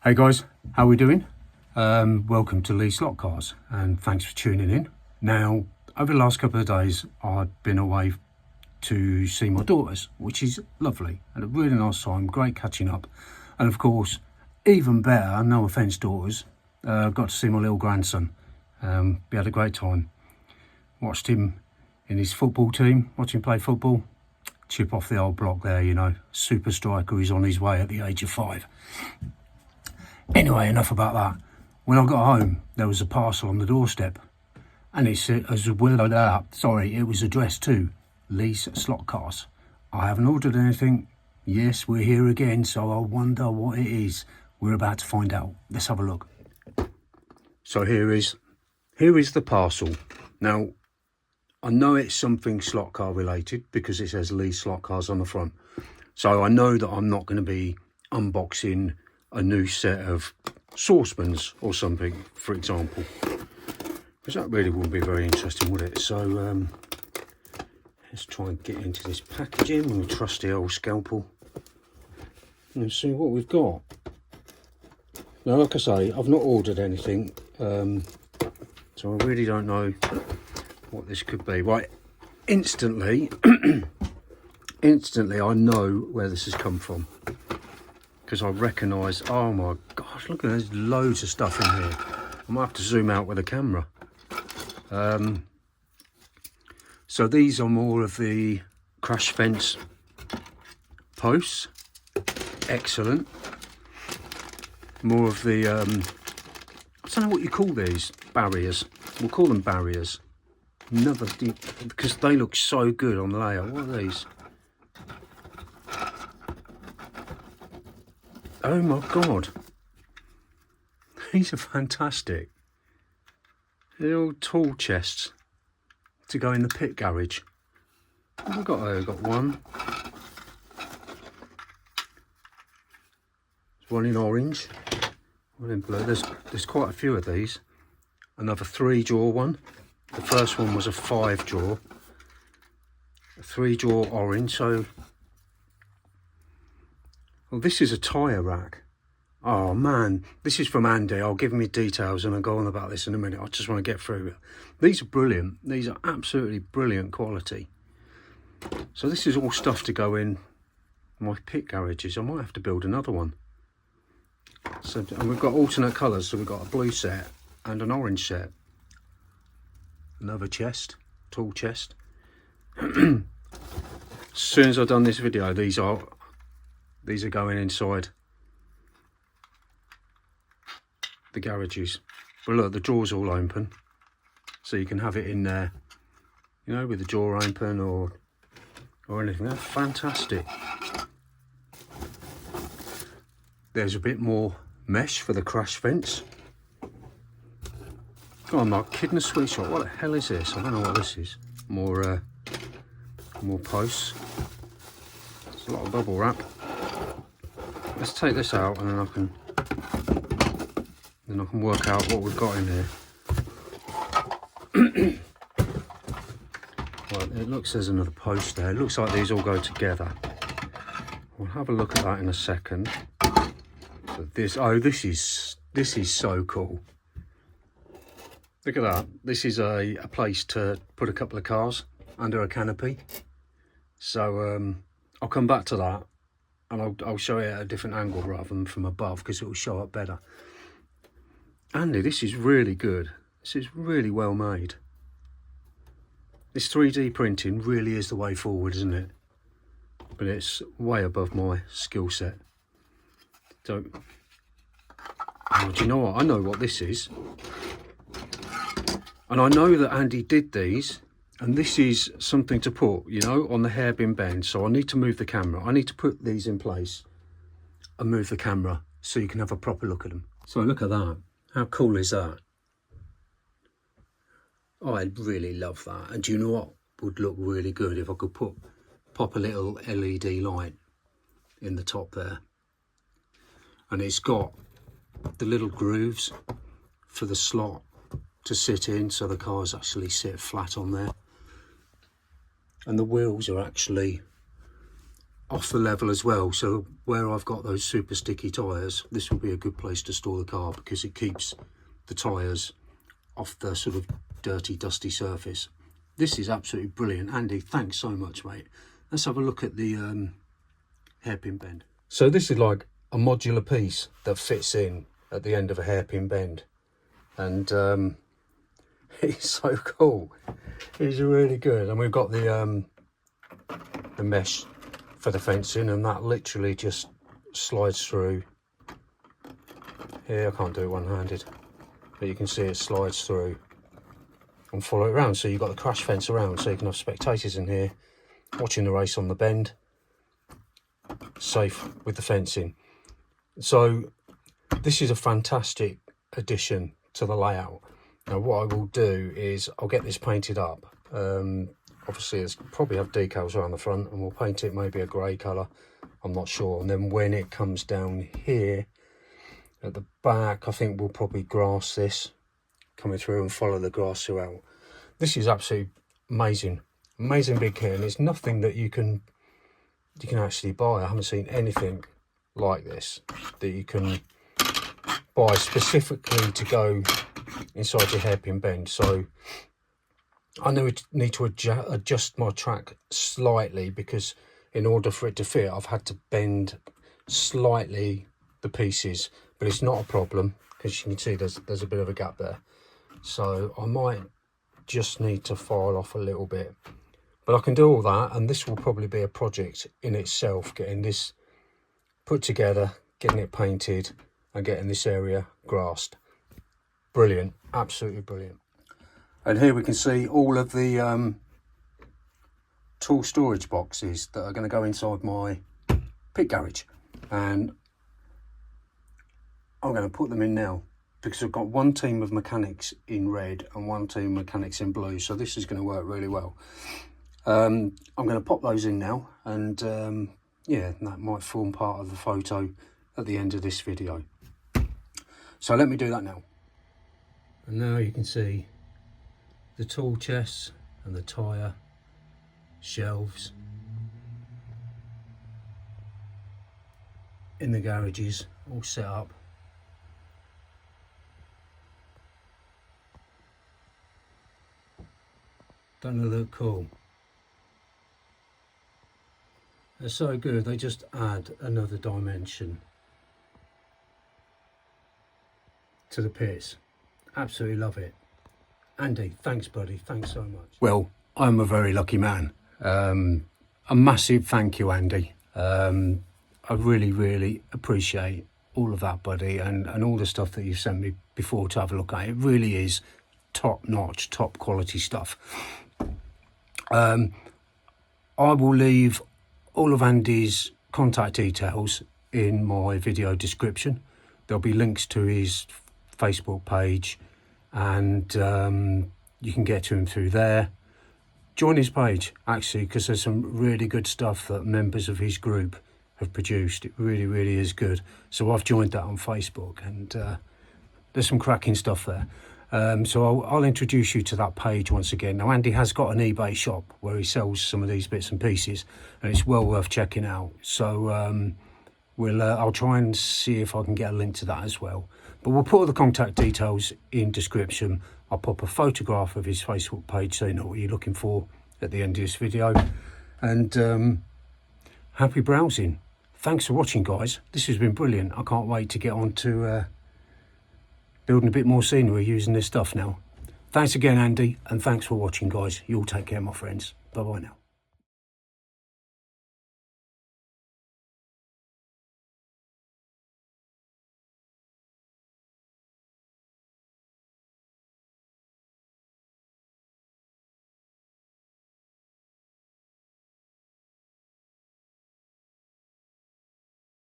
Hey guys, how we doing? Welcome to Lee Slot Cars and thanks for tuning in. Now, over the last couple of days, I've been away to see my daughters, which is lovely. Had a really nice time, great catching up. And of course, even better, no offence daughters, got to see my little grandson. We had a great time. Watched him in his football team, watched him play football. Chip off the old block there, you know, super striker, he's on his way at the age of 5. Anyway, enough about that. When I got home, there was a parcel on the doorstep, and it said, it was addressed to Lee's Slot Cars. I haven't ordered anything. Yes, we're here again, so I wonder what it is. We're about to find out. Let's have a look. So here is the parcel. Now, I know it's something slot car related because it says Lee Slot Cars on the front. So I know that I'm not going to be unboxing a new set of saucepans or something, for example, because that really wouldn't be very interesting, would it? So let's try and get into this packaging with a trusty old scalpel and see what we've got. Now, like I say, I've not ordered anything, so I really don't know what this could be. Right, instantly I know where this has come from, because I recognise, oh my gosh, look at, there's loads of stuff in here. I might have to zoom out with a camera. So these are more of the crash fence posts. Excellent. More of the, I don't know what you call these, barriers. We'll call them barriers. Another, because they look so good on the layout. What are these? Oh my God, these are fantastic. They're all tool chests to go in the pit garage. I've got one. There's one in orange, one in blue. There's quite a few of these. Another 3-jaw one. The first one was a 5-jaw. A 3-jaw orange, so... Well, this is a tyre rack. Oh man, this is from Andy. I'll give me details and I'll go on about this in a minute. I just want to get through it. These are brilliant. These are absolutely brilliant quality. So this is all stuff to go in my pit garages. I might have to build another one. So, and we've got alternate colours. So we've got a blue set and an orange set. Another chest, tool chest. As soon as I've done this video, these are going inside the garages. But look, the draw's all open, so you can have it in there, you know, with the drawer open or anything. That's fantastic. There's a bit more mesh for the crash fence. Oh, I'm not kidding, a sweet shot. What the hell is this? I don't know what this is. More posts. It's a lot of bubble wrap. Let's take this out and then I can work out what we've got in here. Well, it looks, there's another post there. It looks like these all go together. We'll have a look at that in a second. But this is so cool. Look at that. This is a place to put a couple of cars under a canopy. So I'll come back to that. And I'll show it at a different angle rather than from above, because it will show up better. Andy, this is really good. This is really well made. This 3D printing really is the way forward, isn't it? But it's way above my skill set. So, oh, do you know what? I know what this is. And I know that Andy did these. And this is something to put, you know, on the hairpin bend. So I need to move the camera. I need to put these in place and move the camera so you can have a proper look at them. So look at that. How cool is that? Oh, I really love that. And do you know what would look really good if I could pop a little LED light in the top there. And it's got the little grooves for the slot to sit in, so the cars actually sit flat on there. And the wheels are actually off the level as well, so where I've got those super sticky tyres, this will be a good place to store the car because it keeps the tyres off the sort of dirty, dusty surface. This is absolutely brilliant. Andy, thanks so much, mate. Let's have a look at the hairpin bend. So this is like a modular piece that fits in at the end of a hairpin bend, and it's so cool. It's really good. And we've got the mesh for the fencing, and that literally just slides through here. I can't do it one-handed, but you can see it slides through and follow it around. So you've got the crash fence around, so you can have spectators in here watching the race on the bend, safe with the fencing. So this is a fantastic addition to the layout. Now what I will do is I'll get this painted up. Obviously it's probably have decals around the front, and we'll paint it maybe a grey colour, I'm not sure. And then when it comes down here at the back, I think we'll probably grass this coming through and follow the grass throughout. This is absolutely amazing big kit, and it's nothing that you can actually buy. I haven't seen anything like this that you can buy specifically to go inside your hairpin bend. So I need to adjust my track slightly, because in order for it to fit, I've had to bend slightly the pieces, but it's not a problem because you can see there's a bit of a gap there. So I might just need to file off a little bit, but I can do all that, and this will probably be a project in itself, getting this put together, getting it painted, and getting this area grassed. Brilliant, absolutely brilliant. And here we can see all of the tool storage boxes that are going to go inside my pit garage, and I'm going to put them in now because I've got one team of mechanics in red and one team of mechanics in blue, so this is going to work really well. I'm going to pop those in now, and yeah, that might form part of the photo at the end of this video. So let me do that now. And now you can see the tool chests and the tyre shelves in the garages all set up. Don't they look cool? They're so good, they just add another dimension to the pits. Absolutely love it. Andy, thanks buddy, thanks so much. Well, I'm a very lucky man. A massive thank you, Andy. I really appreciate all of that, buddy, and all the stuff that you sent me before to have a look at. It really is top notch, top quality stuff. I will leave all of Andy's contact details in my video description. There'll be links to his Facebook page, and you can get to him through there. Join his page, actually, because there's some really good stuff that members of his group have produced. It really is good. So I've joined that on Facebook, and there's some cracking stuff there. So I'll introduce you to that page once again. Now, Andy has got an eBay shop where he sells some of these bits and pieces, and it's well worth checking out. So I'll try and see if I can get a link to that as well. But we'll put all the contact details in description. I'll pop a photograph of his Facebook page so you know what you're looking for at the end of this video. And happy browsing. Thanks for watching, guys. This has been brilliant. I can't wait to get on to building a bit more scenery using this stuff now. Thanks again, Andy, and thanks for watching, guys. You all take care, my friends. Bye-bye now.